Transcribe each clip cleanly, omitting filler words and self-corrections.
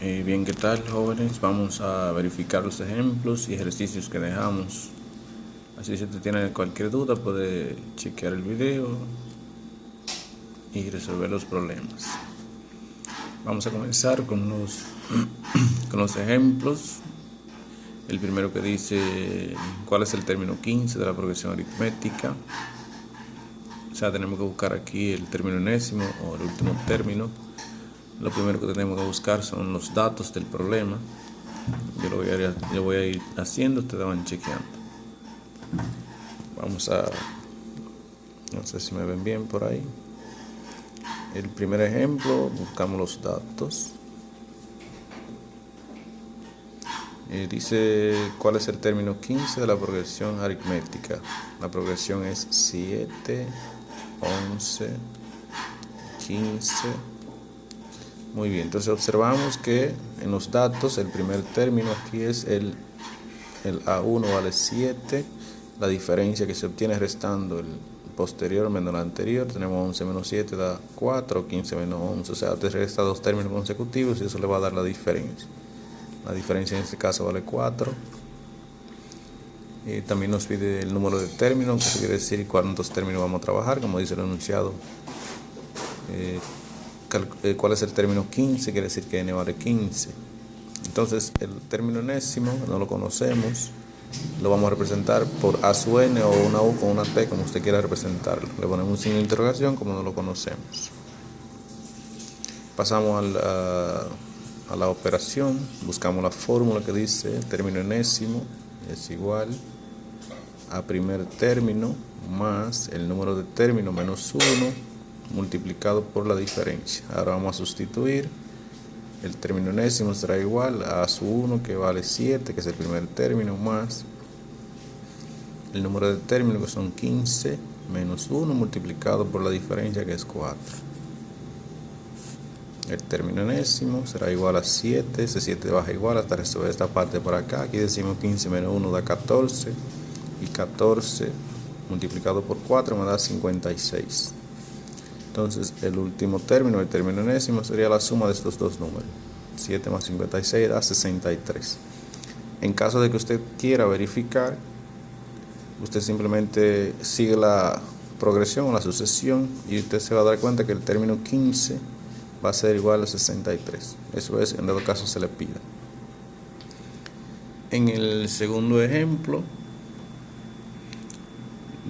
Bien, ¿qué tal, jóvenes? Vamos a verificar los ejemplos y ejercicios que dejamos. Así si usted tiene cualquier duda puede chequear el video y resolver los problemas. Vamos a comenzar con con los ejemplos. El primero que dice cuál es el término 15 de la progresión aritmética. O sea, tenemos que buscar aquí el término enésimo o el último término. Lo primero que tenemos que buscar son los datos del problema. Yo voy a ir haciendo, ustedes van chequeando. Vamos a, no sé si me ven bien por ahí. El primer ejemplo, buscamos los datos. Dice cuál es el término 15 de la progresión aritmética. La progresión es 7, 11, 15. Muy bien, entonces observamos que en los datos el primer término aquí es el A1 vale 7. La diferencia que se obtiene restando el posterior menos el anterior, tenemos 11 menos 7 da 4, 15 menos 11, o sea, te resta dos términos consecutivos y eso le va a dar la diferencia. La diferencia en este caso vale 4. También nos pide el número de términos, que quiere decir cuántos términos vamos a trabajar, como dice el enunciado. ¿Cuál es el término 15? Quiere decir que n vale 15. Entonces el término enésimo, no lo conocemos, lo vamos a representar por a su n o una u con una t, como usted quiera representarlo. Le ponemos un signo de interrogación como no lo conocemos. Pasamos a la operación, buscamos la fórmula que dice término enésimo es igual a primer término más el número de término menos 1 multiplicado por la diferencia. Ahora vamos a sustituir. El término enésimo será igual a su 1, que vale 7, que es el primer término, más el número de términos, que son 15, menos 1 multiplicado por la diferencia, que es 4. El término enésimo será igual a 7, ese 7 baja igual hasta resolver esta parte por acá. Aquí decimos 15 menos 1 da 14, y 14 multiplicado por 4 me da 56. Entonces el último término, el término enésimo, sería la suma de estos dos números. 7 más 56 da 63. En caso de que usted quiera verificar, usted simplemente sigue la progresión o la sucesión y usted se va a dar cuenta que el término 15 va a ser igual a 63. Eso es, en dado caso se le pida. En el segundo ejemplo,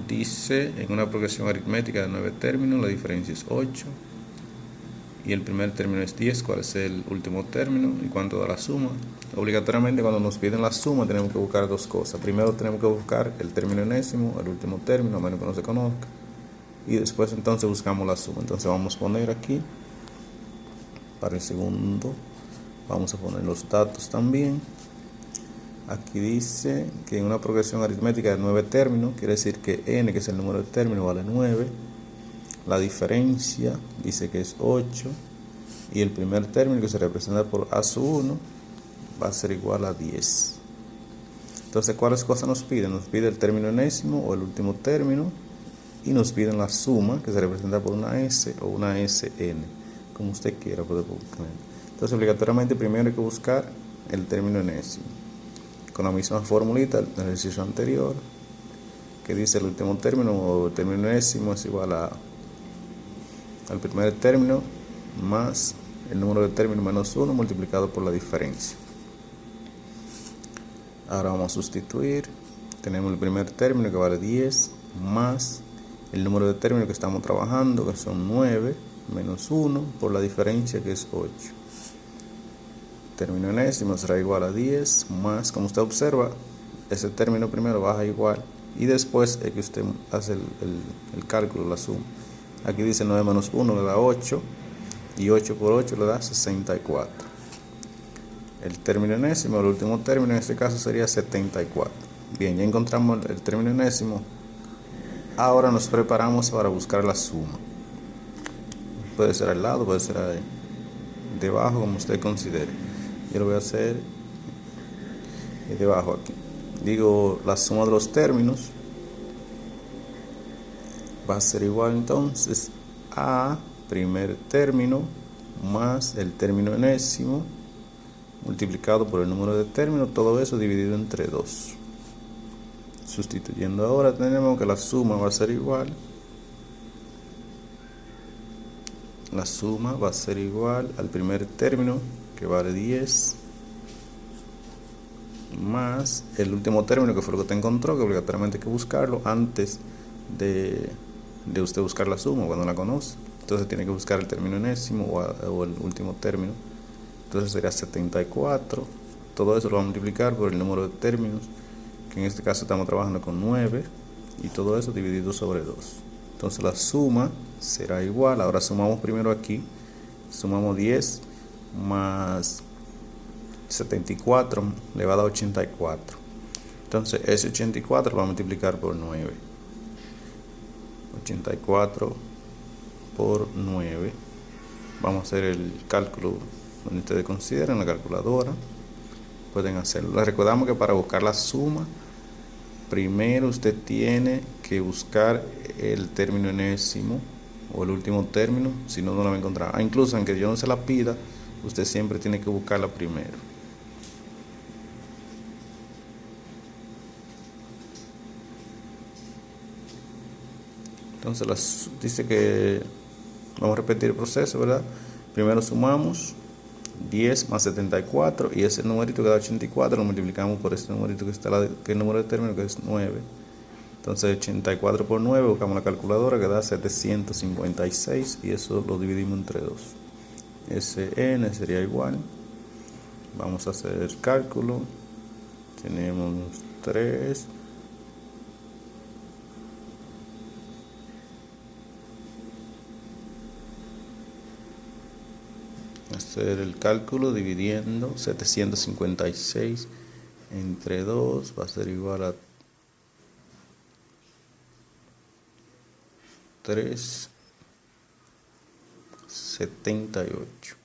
dice en una progresión aritmética de 9 términos, la diferencia es 8 y el primer término es 10. ¿Cuál es el último término y cuánto da la suma? Obligatoriamente cuando nos piden la suma tenemos que buscar dos cosas. Primero tenemos que buscar el término enésimo, el último término, a menos que no se conozca, y después entonces buscamos la suma. Entonces vamos a poner aquí para el segundo, vamos a poner los datos también. Aquí dice que en una progresión aritmética de 9 términos, quiere decir que n, que es el número de términos, vale 9. La diferencia dice que es 8. Y el primer término, que se representa por a su 1, va a ser igual a 10. Entonces, ¿cuáles cosas nos piden? Nos pide el término enésimo o el último término. Y nos piden la suma, que se representa por una s o una sn, como usted quiera poder poner. Entonces, obligatoriamente primero hay que buscar el término enésimo, con la misma formulita del ejercicio anterior, que dice el último término o el término enésimo es igual al primer término más el número de términos menos 1 multiplicado por la diferencia. Ahora vamos a sustituir. Tenemos el primer término, que vale 10, más el número de términos que estamos trabajando, que son 9, menos 1 por la diferencia, que es 8. Término enésimo será igual a 10 más, como usted observa, ese término primero baja igual y después es que usted hace el cálculo, la suma. Aquí dice 9 menos 1 le da 8 y 8 por 8 le da 64. El término enésimo, el último término en este caso sería 74. Bien, ya encontramos el término enésimo. Ahora nos preparamos para buscar la suma. Puede ser al lado, puede ser ahí, debajo, como usted considere. Yo lo voy a hacer debajo aquí. Digo, la suma de los términos va a ser igual entonces a primer término más el término enésimo multiplicado por el número de términos, todo eso dividido entre 2. Sustituyendo ahora tenemos que la suma va a ser igual. La suma va a ser igual al primer término, que vale 10, más el último término, que fue lo que te encontró, que obligatoriamente hay que buscarlo antes de usted buscar la suma cuando la conoce. Entonces tiene que buscar el término enésimo o el último término. Entonces sería 74. Todo eso lo va a multiplicar por el número de términos, que en este caso estamos trabajando con 9, y todo eso dividido sobre 2. Entonces la suma será igual. Ahora sumamos primero aquí. Sumamos 10 más 74 le va a dar 84. Entonces ese 84 lo va a multiplicar por 9. 84 por 9. Vamos a hacer el cálculo donde ustedes consideren, la calculadora. Pueden hacerlo. Les recordamos que para buscar la suma, primero usted tiene que buscar el término enésimo o el último término, si no, no la va a encontrar. Incluso aunque yo no se la pida, usted siempre tiene que buscarla primero. Entonces dice que vamos a repetir el proceso, ¿verdad? Primero sumamos 10 más 74, y ese numerito que da 84 lo multiplicamos por ese numerito que está que el número de término, que es 9. Entonces 84 por 9, buscamos la calculadora, que da 756, y eso lo dividimos entre 2. Sn sería igual, vamos a hacer el cálculo. Tenemos 3 hacer el cálculo dividiendo 756 entre 2 va a ser igual a 378.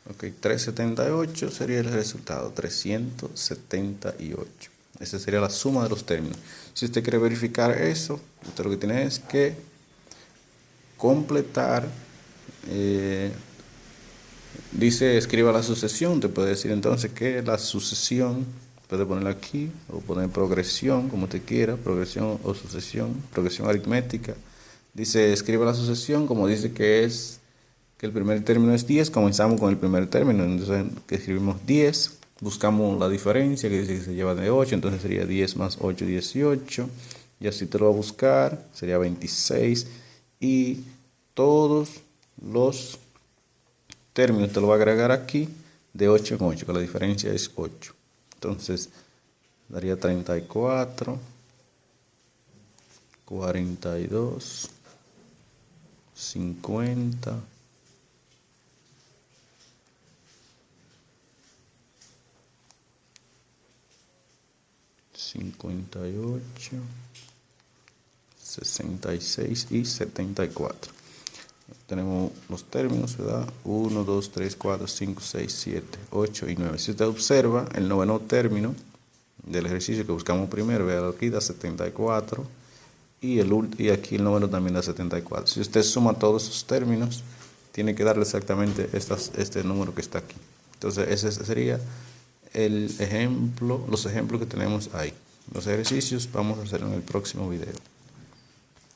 Ok, 378 sería el resultado, 378. Esa sería la suma de los términos. Si usted quiere verificar eso, usted lo que tiene es que completar, dice escriba la sucesión. Te puede decir entonces que la sucesión, puede ponerla aquí o poner progresión, como usted quiera, progresión o sucesión, progresión aritmética. Dice escriba la sucesión, como dice que es que el primer término es 10, comenzamos con el primer término, entonces que escribimos 10, buscamos la diferencia, que dice que se lleva de 8, entonces sería 10 más 8, 18, y así te lo va a buscar, sería 26, y todos los términos te lo va a agregar aquí de 8 en 8, que la diferencia es 8. Entonces daría 34, 42, 50, 58, 66 y 74. Tenemos los términos, ¿verdad? 1, 2, 3, 4, 5, 6, 7, 8 y 9. Si usted observa, el noveno término del ejercicio que buscamos primero, vea aquí da 74, y aquí el noveno también da 74. Si usted suma todos esos términos, tiene que darle exactamente este número que está aquí. Entonces ese sería los ejemplos que tenemos ahí. Los ejercicios vamos a hacer en el próximo video.